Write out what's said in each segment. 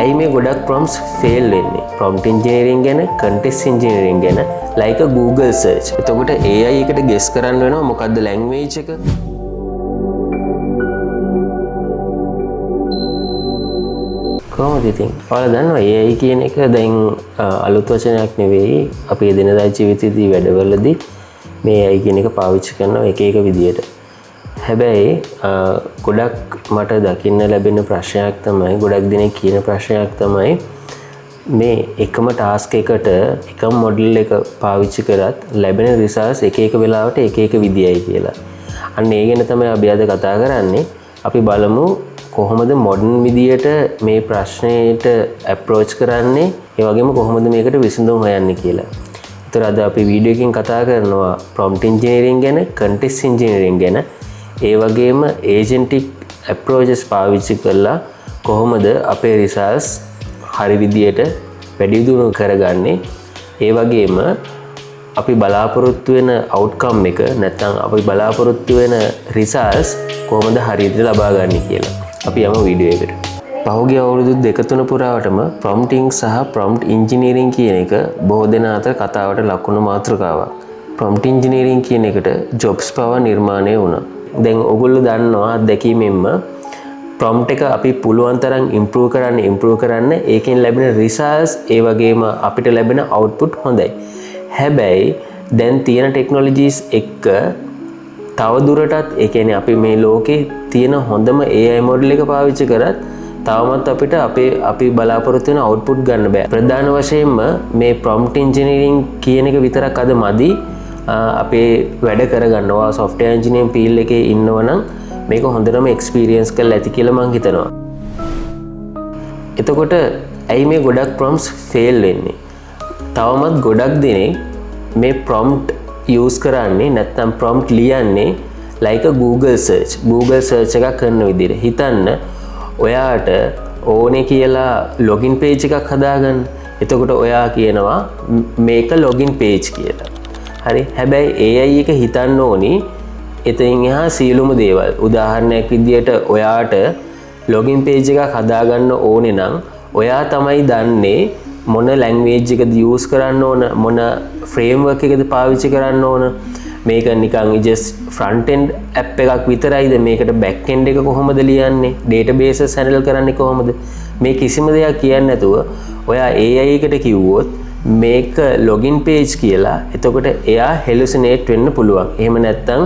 ඇයි මේ ගොඩක් prompts fail වෙන්නේ? prompt engineering ගැන, context engineering ගැන like a Google search. එතකොට AI එකට guess කරන්න වෙනවා මොකද්ද language එක? කොහොමද ඉතින්? ඔයාලා දන්නවා AI කියන එක දැන් අලුත් වචනයක් නෙවෙයි. අපි එදිනදා ජීවිතයේදී වැඩවලදී මේ AI කියන එක පාවිච්චි කරනවා එක එක විදියට. හැබැයි ගොඩක් මට දකින්න ලැබෙන ප්‍රශ්නයක් තමයි ගොඩක් දෙනෙක් කියන ප්‍රශ්නයක් තමයි මේ එකම ටාස්ක් එකට එකම මොඩල් එක පාවිච්චි කරත් ලැබෙන රිසල්ට්ස් එක එක වෙලාවට එක එක විදියයි කියලා. අන්න ඒ ගැන තමයි අපි අද කතා කරන්නේ. අපි බලමු කොහොමද මොඩර්න් විදියට මේ ප්‍රශ්නෙට අප්‍රෝච් කරන්නේ, ඒ වගේම කොහොමද මේකට විසඳුම් හොයන්නේ කියලා. ඒතර අද අපි වීඩියෝ එකකින් කතා කරනවා prompt engineering ගැන, context engineering ගැන. ඒ වගේම ඒජන්ටික් ඇප්‍රෝචස් පාවිච්චි කරලා කොහොමද අපේ රිසල්ට්ස් හරි විදියට වැඩි දියුණු කරගන්නේ, ඒ වගේම අපි බලාපොරොත්තු වෙන අවුට්කම් එක නැත්නම් අපි බලාපොරොත්තු වෙන රිසල්ට්ස් කොහොමද හරියට ලබා ගන්න කියලා. අපි යමු වීඩියෝ එකට. පහුගිය අවුරුදු 2-3 පුරාවටම prompting සහ prompt engineering කියන එක බොහෝ දෙනා අතර කතාවට ලකුණු මාතෘකාවක්. prompt engineering කියන එකට jobs පවා නිර්මාණය වුණා. දැන් ඔගොල්ලෝ දන්නවා අත්දැකීමෙන්ම prompt එක අපි පුළුවන් තරම් improve කරන්න ඒකෙන් ලැබෙන results ඒ වගේම අපිට ලැබෙන output හොඳයි. හැබැයි දැන් තියෙන technologies එක්ක තව දුරටත් ඒ කියන්නේ අපි මේ ලෝකේ තියෙන හොඳම AI model එක පාවිච්චි කරත් තවමත් අපිට අපි බලාපොරොත්තු වෙන output ගන්න බෑ. ප්‍රධාන වශයෙන්ම මේ prompt engineering කියන එක විතරක් අද මදි අපේ වැඩ කරගන්නවා. software engineering field එකේ ඉන්නවනම් මේක හොඳටම experience කරලා ඇති කියලා මම හිතනවා. එතකොට ඇයි මේ ගොඩක් prompts fail වෙන්නේ? තවමත් ගොඩක් දෙනෙක් මේ prompt use කරන්නේ නැත්නම් prompt ලියන්නේ like a Google search එකක් කරන විදිහට. හිතන්න ඔයාට ඕනේ කියලා login page එකක් හදාගන්න. එතකොට ඔයා කියනවා මේක login page කියලා. හරි. හැබැයි AI එක හිතන්න ඕනි එතෙන් එහා සියලුම දේවල්. උදාහරණයක් විදියට ඔයාට login page එකක් හදාගන්න ඕනේ නම් ඔයා තමයි දන්නේ මොන language එකද use කරන්න ඕන, මොන framework එකද පාවිච්චි කරන්න ඕන. මේක නිකන් just front end app එකක් විතරයිද? මේකට back end එක කොහොමද ලියන්නේ? databases handle කරන්නේ කොහොමද? මේ කිසිම දෙයක් කියන්නේ නැතුව ඔයා AI එකට කිව්වොත් මේක login page කියලා, එතකොට එයා hallucinate වෙන්න පුළුවන්. එහෙම නැත්නම්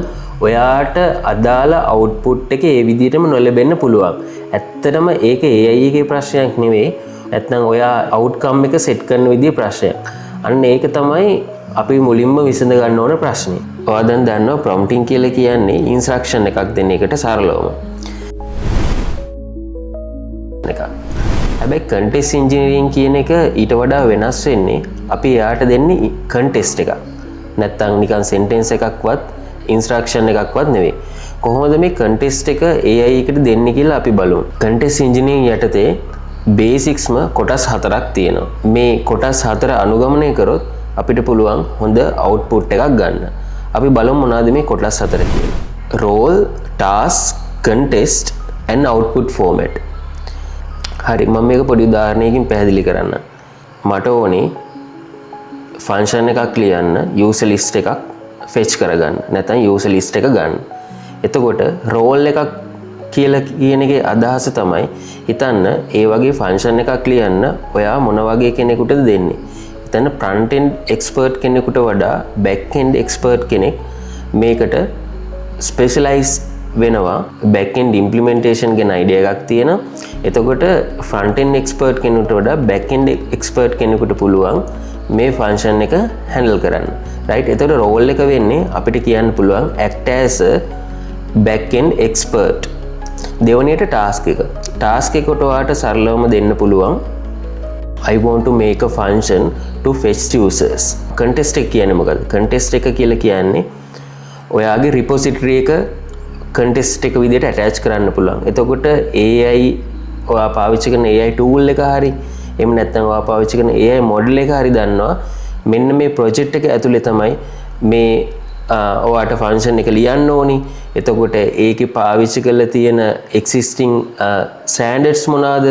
ඔයාට අදාළ output එක ඒ විදිහටම නොලැබෙන්න පුළුවන්. ඇත්තටම ඒක AI එකේ ප්‍රශ්නයක් නෙවෙයි. නැත්නම් ඔයා outcome එක set කරන විදිහේ ප්‍රශ්නයක්. අන්න ඒක තමයි අපි මුලින්ම විසඳ ගන්න ඕන ප්‍රශ්නේ. ඔයා දැන් දන්නවා prompting කියලා කියන්නේ instruction එකක් දෙන එකට සරලවම. හැබැයි context engineering කියන එක ඊට වඩා වෙනස් වෙන්නේ අපි එයාට දෙන්නේ context එකක්. නැත්නම් නිකන් sentence එකක්වත් instruction එකක්වත් නෙවෙයි. කොහොමද මේ context එක AI එකට දෙන්නේ කියලා අපි බලමු. context engineering යටතේ basicsම කොටස් 4ක් තියෙනවා. මේ කොටස් 4 අනුගමනය කරොත් අපිට පුළුවන් හොඳ output එකක් ගන්න. අපි බලමු මොනවද මේ කොටස් 4 කියන්නේ. role, task, context and output format. හරි, මම මේක පොඩි උදාහරණයකින් පැහැදිලි කරන්න. මට ඕනේ ෆන්ක්ෂන් එකක් ලියන්න user list එකක් fetch කරගන්න. නැත්නම් user list එක ගන්න. එතකොට role එකක් කියලා කියන එකේ අදහස තමයි හිතන්න ඒ වගේ ෆන්ක්ෂන් එකක් ලියන්න ඔයා මොන වගේ කෙනෙකුටද දෙන්නේ. හිතන්න front end expert කෙනෙකුට වඩා back end expert කෙනෙක් මේකට specialize වෙනවා. back end implementation ගැන idea එකක් තියෙනවා. එතකොට front end expert කෙනෙකුට වඩා back end expert කෙනෙකුට පුළුවන් මේ function එක handle කරන්න. right? එතකොට role එක වෙන්නේ අපිට කියන්න පුළුවන් act as a back end expert. දෙවනියට task එක. task එකට ඔයාට සරලවම දෙන්න පුළුවන් I want to make a function to fetch users. context එක කියන්නේ මොකද්ද? context එක කියලා කියන්නේ ඔයාගේ repository එක context එක විදිහට attach කරන්න පුළුවන්. එතකොට AI ඔයා පාවිච්චි කරන AI tool එක හරි එහෙම නැත්නම් ඔයා පාවිච්චි කරන AI model එක හරි දන්නවා මෙන්න මේ project එක ඇතුලේ තමයි මේ ඔයාට function එක ලියන්න ඕනි. එතකොට ඒකේ පාවිච්චි කරලා තියෙන existing standards මොනවාද?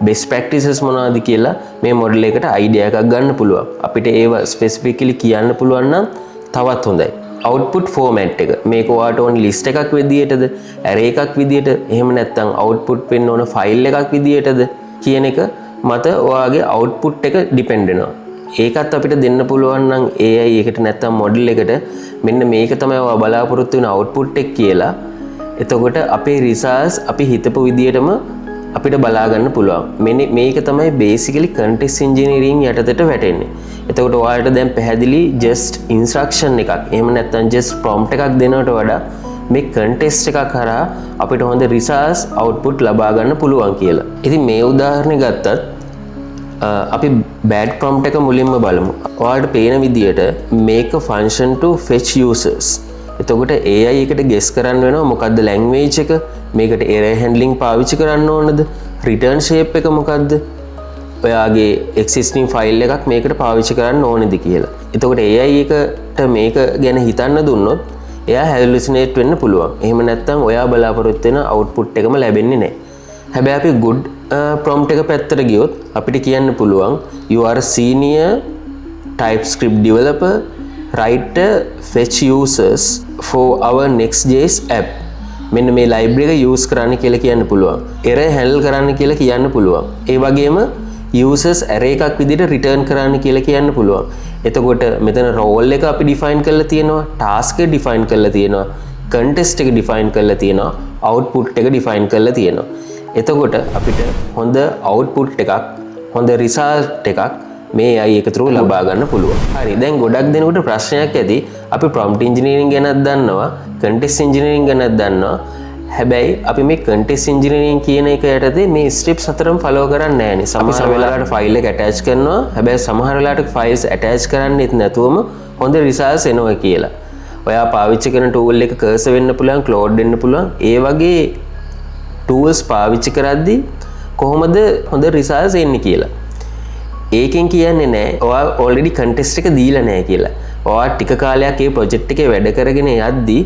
best practices මොනවද කියලා මේ මොඩල් එකට අයිඩියා එකක් ගන්න පුළුවන්. අපිට ඒව ස්පෙસિෆිකලි කියන්න පුළුවන් නම් තවත් හොඳයි. output format එක මේක ඔයාට ඕන list එකක් විදියටද array එකක් විදියට එහෙම නැත්නම් output වෙන්න ඕන file එකක් විදියටද කියන එක මත ඔයාගේ output එක depend වෙනවා. ඒකත් අපිට දෙන්න පුළුවන් නම් AI එකට නැත්නම් මොඩල් එකට මෙන්න මේක තමයි ඔයා බලාපොරොත්තු වෙන output එක කියලා. එතකොට අපේ results අපි හිතපු විදියටම අපිට බලා ගන්න පුළුවන්. මේක තමයි basically context engineering යටතට වැටෙන්නේ. එතකොට ඔයාලට දැන් පැහැදිලි just instruction එකක් එහෙම නැත්නම් just prompt එකක් දෙනවට වඩා මේ context එකක් කරා අපිට හොඳ results output ලබා ගන්න පුළුවන් කියලා. ඉතින් මේ උදාහරණය ගත්තත් අපි bad prompt එක මුලින්ම බලමු. ඔයාලට පේන විදියට make a function to fetch users. එතකොට AI එකට guess කරන්න වෙනවා මොකද්ද language එක, මේකට error handling පාවිච්චි කරන්න ඕනද, return shape එක මොකද්ද, ඔයාගේ existing file එකක් මේකට පාවිච්චි කරන්න ඕනේද කියලා. එතකොට AI එකට මේක ගැන හිතන්න දුන්නොත් එයා hallucinate වෙන්න පුළුවන්. එහෙම නැත්නම් ඔයා බලාපොරොත්තු වෙන output එකම ලැබෙන්නේ නැහැ. හැබැයි අපි good prompt එක පැත්තට ගියොත් අපිට කියන්න පුළුවන් you are a senior TypeScript developer, write a fetch users for our Next.js app. මෙන්න මේ library එක use කරන්න කියලා කියන්න පුළුවන්. error handle කරන්න කියලා කියන්න පුළුවන්. ඒ වගේම users array එකක් විදිහට return කරන්න කියලා කියන්න පුළුවන්. එතකොට මෙතන role එක අපි define කරලා තියෙනවා, task එක define කරලා තියෙනවා, contest එක define කරලා තියෙනවා, output එක define කරලා තියෙනවා. එතකොට අපිට හොඳ output එකක්, හොඳ result එකක් මේ AI එක through ලබා ගන්න පුළුවන්. හරි. දැන් ගොඩක් දෙනෙකුට ප්‍රශ්නයක් ඇති. අපි prompt engineering ගැනත් දන්නවා, context engineering ගැනත් දන්නවා. හැබැයි අපි මේ context engineering කියන එක යටතේ මේ steps හතරම follow කරන්නේ නැහැ නේ. සමහර වෙලාවට file එක attach කරනවා. හැබැයි සමහර වෙලාවට files attach කරන්නේත් නැතුවම හොඳ results එනවා කියලා. ඔයා පාවිච්චි කරන tool එක cursor වෙන්න පුළුවන්, Claude වෙන්න පුළුවන්. ඒ වගේ tools පාවිච්චි කරද්දී කොහොමද හොඳ results එන්නේ කියලා. ඒකෙන් කියන්නේ නැහැ ඔයා already contest එක දීලා නැහැ කියලා. ඔයා ටික කාලයක් ඒ project එකේ වැඩ කරගෙන යද්දී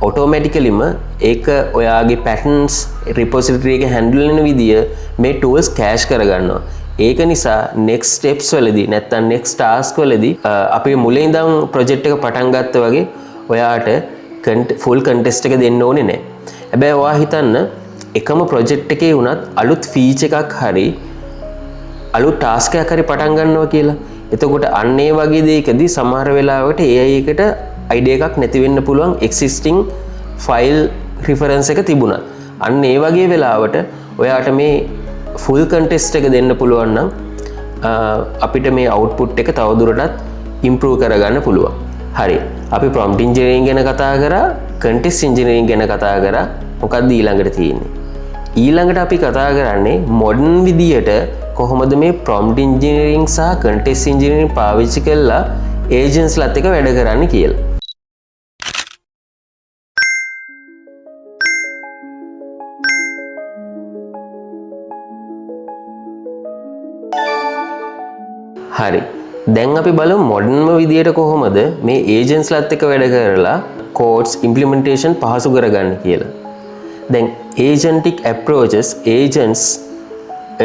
automaticallyම ඒක ඔයාගේ patterns repository එක handle වෙන විදිය මේ tools cache කරගන්නවා. ඒක නිසා next steps වලදී නැත්නම් next task වලදී අපි මුලින් ඉඳන් project එක පටන් ගත්තා වගේ ඔයාට full contest එක දෙන්න ඕනේ නැහැ. හැබැයි ඔයා හිතන්න එකම project එකේ වුණත් අලුත් feature එකක් හරි අලුත් task එකක් හරි පටන් ගන්නවා කියලා. එතකොට අන්න ඒ වගේ දෙයකදී සමහර වෙලාවට AI එකට idea එකක් නැති වෙන්න පුළුවන් existing file reference එක තිබුණා. අන්න ඒ වගේ වෙලාවට ඔයාට මේ full contest එක දෙන්න පුළුවන් නම් අපිට මේ output එක තවදුරටත් improve කරගන්න පුළුවන්. හරි. අපි prompt engineering ගැන කතා කරා, context engineering ගැන කතා කරා. මොකක්ද ඊළඟට තියෙන්නේ? ඊළඟට අපි කතා කරන්නේ modern විදියට කොහොමද මේ prompt engineering සහ context engineering පාවිච්චි කරලා agents ලත් එක වැඩ කරන්න කියලා. හරි. දැන් අපි බලමු modern විදියට කොහොමද මේ agents ලත් එක වැඩ කරලා codes implementation පහසු කරගන්න කියලා. දැන් agentic approaches,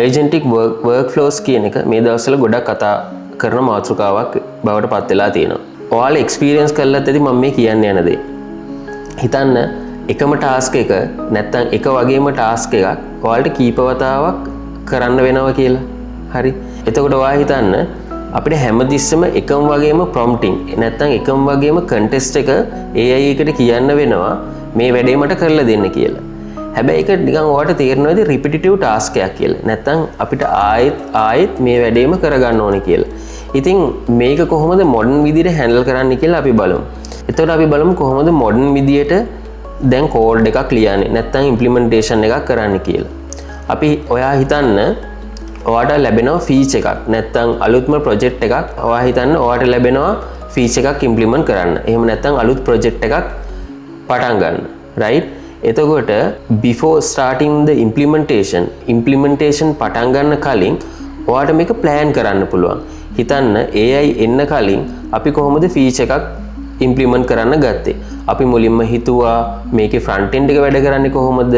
agentic workflows කියන එක මේ දවස්වල ගොඩක් කතා කරන මාතෘකාවක් බවට පත් වෙලා තියෙනවා. ඔයාලා experience කරලත් ඇති මම මේ කියන්න යන දේ. හිතන්න එකම task එක නැත්නම් එක වගේම task එකක් ඔයාලට කීප වතාවක් කරන්න වෙනවා කියලා. හරි. එතකොට ඔයා හිතන්න අපිට හැමතිස්සෙම එකම වගේම prompting නැත්නම් එකම වගේම contest එක AI එකට කියන්න වෙනවා මේ වැඩේ මට කරලා දෙන්න කියලා. හැබැයි ඒක නිකන් ඔයාලට තේරෙනවද repetitive task එකක් කියලා. නැත්නම් අපිට ආයෙත් මේ වැඩේම කරගන්න ඕනේ කියලා. ඉතින් මේක කොහොමද modern විදියට handle කරන්න කියලා අපි බලමු. එතකොට අපි බලමු කොහොමද modern විදියට දැන් code එකක් ලියන්නේ නැත්නම් implementation එකක් කරන්න කියලා. අපි ඔයා හිතන්න ඔයාට ලැබෙනවා feature එකක් නැත්නම් අලුත්ම project එකක් ඔයා හිතන්න ඔයාට ලැබෙනවා feature එකක් implement කරන්න. එහෙම නැත්නම් අලුත් project එකක් පටන් ගන්න. right? එතකොට before starting the implementation පටන් ගන්න කලින් ඔයාට මේක plan කරන්න පුළුවන්. හිතන්න AI එන්න කලින් අපි කොහොමද feature එකක් ඉම්ප්ලිමන්ට් කරන්න ගත්තේ. අපි මුලින්ම හිතුවා මේකේ ෆ්‍රන්ට් එන්ඩ් එක වැඩ කරන්නේ කොහොමද?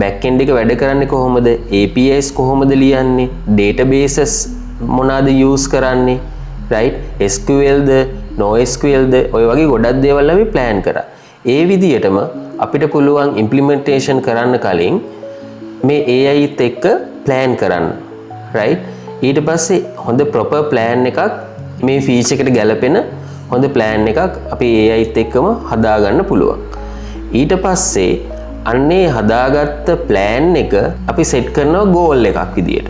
බැක් එන්ඩ් එක වැඩ කරන්නේ කොහොමද? APIs කොහොමද ලියන්නේ? databases මොනවාද use කරන්නේ? right? SQL ද NoSQL ද ඔය වගේ ගොඩක් දේවල් අපි plan කරා. ඒ විදිහටම අපිට පුළුවන් ඉම්ප්ලිමන්ටේෂන් කරන්න කලින් මේ AIත් එක්ක plan කරන්න. right? ඊට පස්සේ හොඳ proper plan එකක් මේ feature එකට ගැලපෙන හොඳ plan එකක් අපි AIත් එක්කම හදාගන්න පුළුවන්. ඊට පස්සේ අන්නේ හදාගත්ත plan එක අපි set කරනවා goal එකක් විදියට.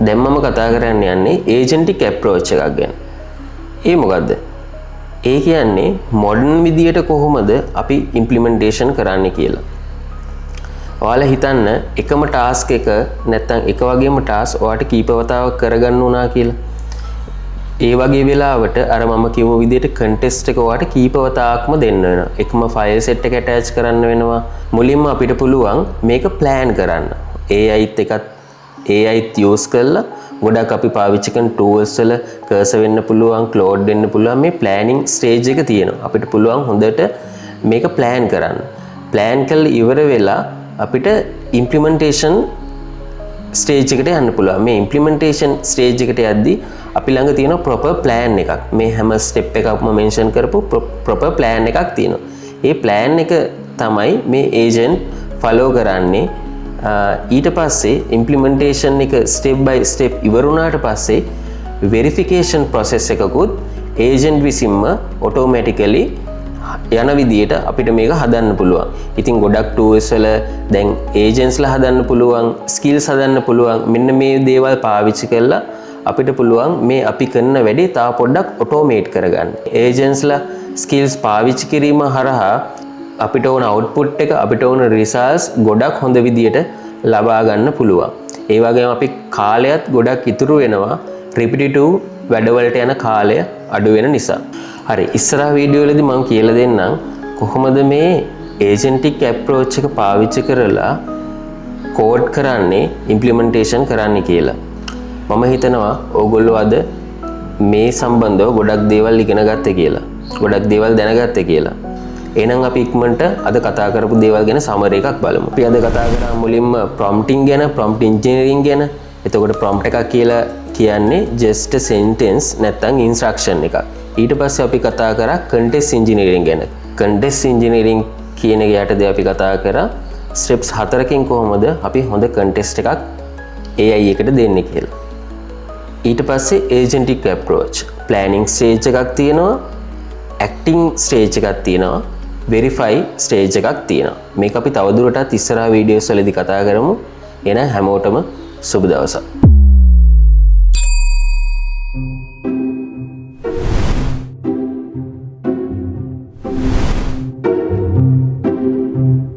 දැන් මම කතා කරන්න යන්නේ agentic approach එකක් ගැන. ඒ මොකද්ද? ඒ කියන්නේ modern විදියට කොහොමද අපි implementation කරන්නේ කියලා. ඔයාලා හිතන්න එකම task එක නැත්නම් එක වගේම task ඔයාලට කීප වතාවක් කරගන්න උනා කියලා. ඒ වගේ වෙලාවට අර මම කිව්ව විදිහට contest එක ඔයාලට කීප වතාවක්ම දෙන්න වෙනවා. එකම file set එක attach කරන්න වෙනවා. මුලින්ම අපිට පුළුවන් මේක plan කරන්න. AIත් එකත් AIත් use කරලා ගොඩක් අපි පාවිච්චි කරන tools වල cursor වෙන්න පුළුවන්, Claude වෙන්න පුළුවන් මේ planning stage එක තියෙනවා. අපිට පුළුවන් හොඳට මේක plan කරන්න. plan කරලා ඉවර වෙලා අපිට implementation stage එකට යන්න පුළුවන්. මේ implementation stage එකට යද්දී අපි ළඟ තියෙන proper plan එකක්. මේ හැම step එකක්ම mention කරපු proper plan එකක් තියෙනවා. ඒ plan එක තමයි මේ agent follow කරන්නේ. ඊට පස්සේ implementation එක step by step ඉවර වුණාට පස්සේ verification process එකකුත් agent විසින්ම automatically යන විදියට අපිට මේක හදන්න පුළුවන්. ඉතින් ගොඩක් tools වල දැන් agentsලා හදන්න පුළුවන්, skills හදන්න පුළුවන්. මෙන්න මේ දේවල් පාවිච්චි කරලා අපිට පුළුවන් මේ අපි කරන වැඩේ තව පොඩ්ඩක් automate කරගන්න. agentsලා skills පාවිච්චි කිරීම හරහා අපිට ඕන output එක, අපිට ඕන results ගොඩක් හොඳ විදියට ලබා ගන්න පුළුවන්. ඒ වගේම අපි කාලයත් ගොඩක් ඉතුරු වෙනවා repetitive වැඩවලට යන කාලය අඩු වෙන නිසා. හරි, ඉස්සරහ වීඩියෝ වලදී මම කියලා දෙන්නම් කොහොමද මේ agentic approach එක පාවිච්චි කරලා code කරන්නේ, implementation කරන්නේ කියලා. මම හිතනවා ඕගොල්ලෝ අද මේ සම්බන්ධව ගොඩක් දේවල් ඉගෙන ගත්තේ කියලා. ගොඩක් දේවල් දැනගත්තේ කියලා. එහෙනම් අපි ඉක්මනට අද කතා කරපු දේවල් ගැන සමරි එකක් බලමු. අපි අද කතා කරා මුලින්ම prompting ගැන, prompt engineering ගැන. එතකොට prompt එකක් කියලා කියන්නේ just a sentence නැත්නම් instruction එකක්. ඊට පස්සේ අපි කතා කරා context engineering ගැන. context engineering කියන එක යටදී අපි කතා කරා steps 4කින් කොහොමද අපි හොඳ context එකක් AI එකට දෙන්නේ කියලා. ඊට පස්සේ agentic approach planning stage එකක් තියෙනවා, acting stage එකක් තියෙනවා, verify stage එකක් තියෙනවා. මේක අපි තවදුරටත් ඉස්සරහා වීඩියෝස් වලදී කතා කරමු. එහෙනම් හැමෝටම සුබ දවසක්.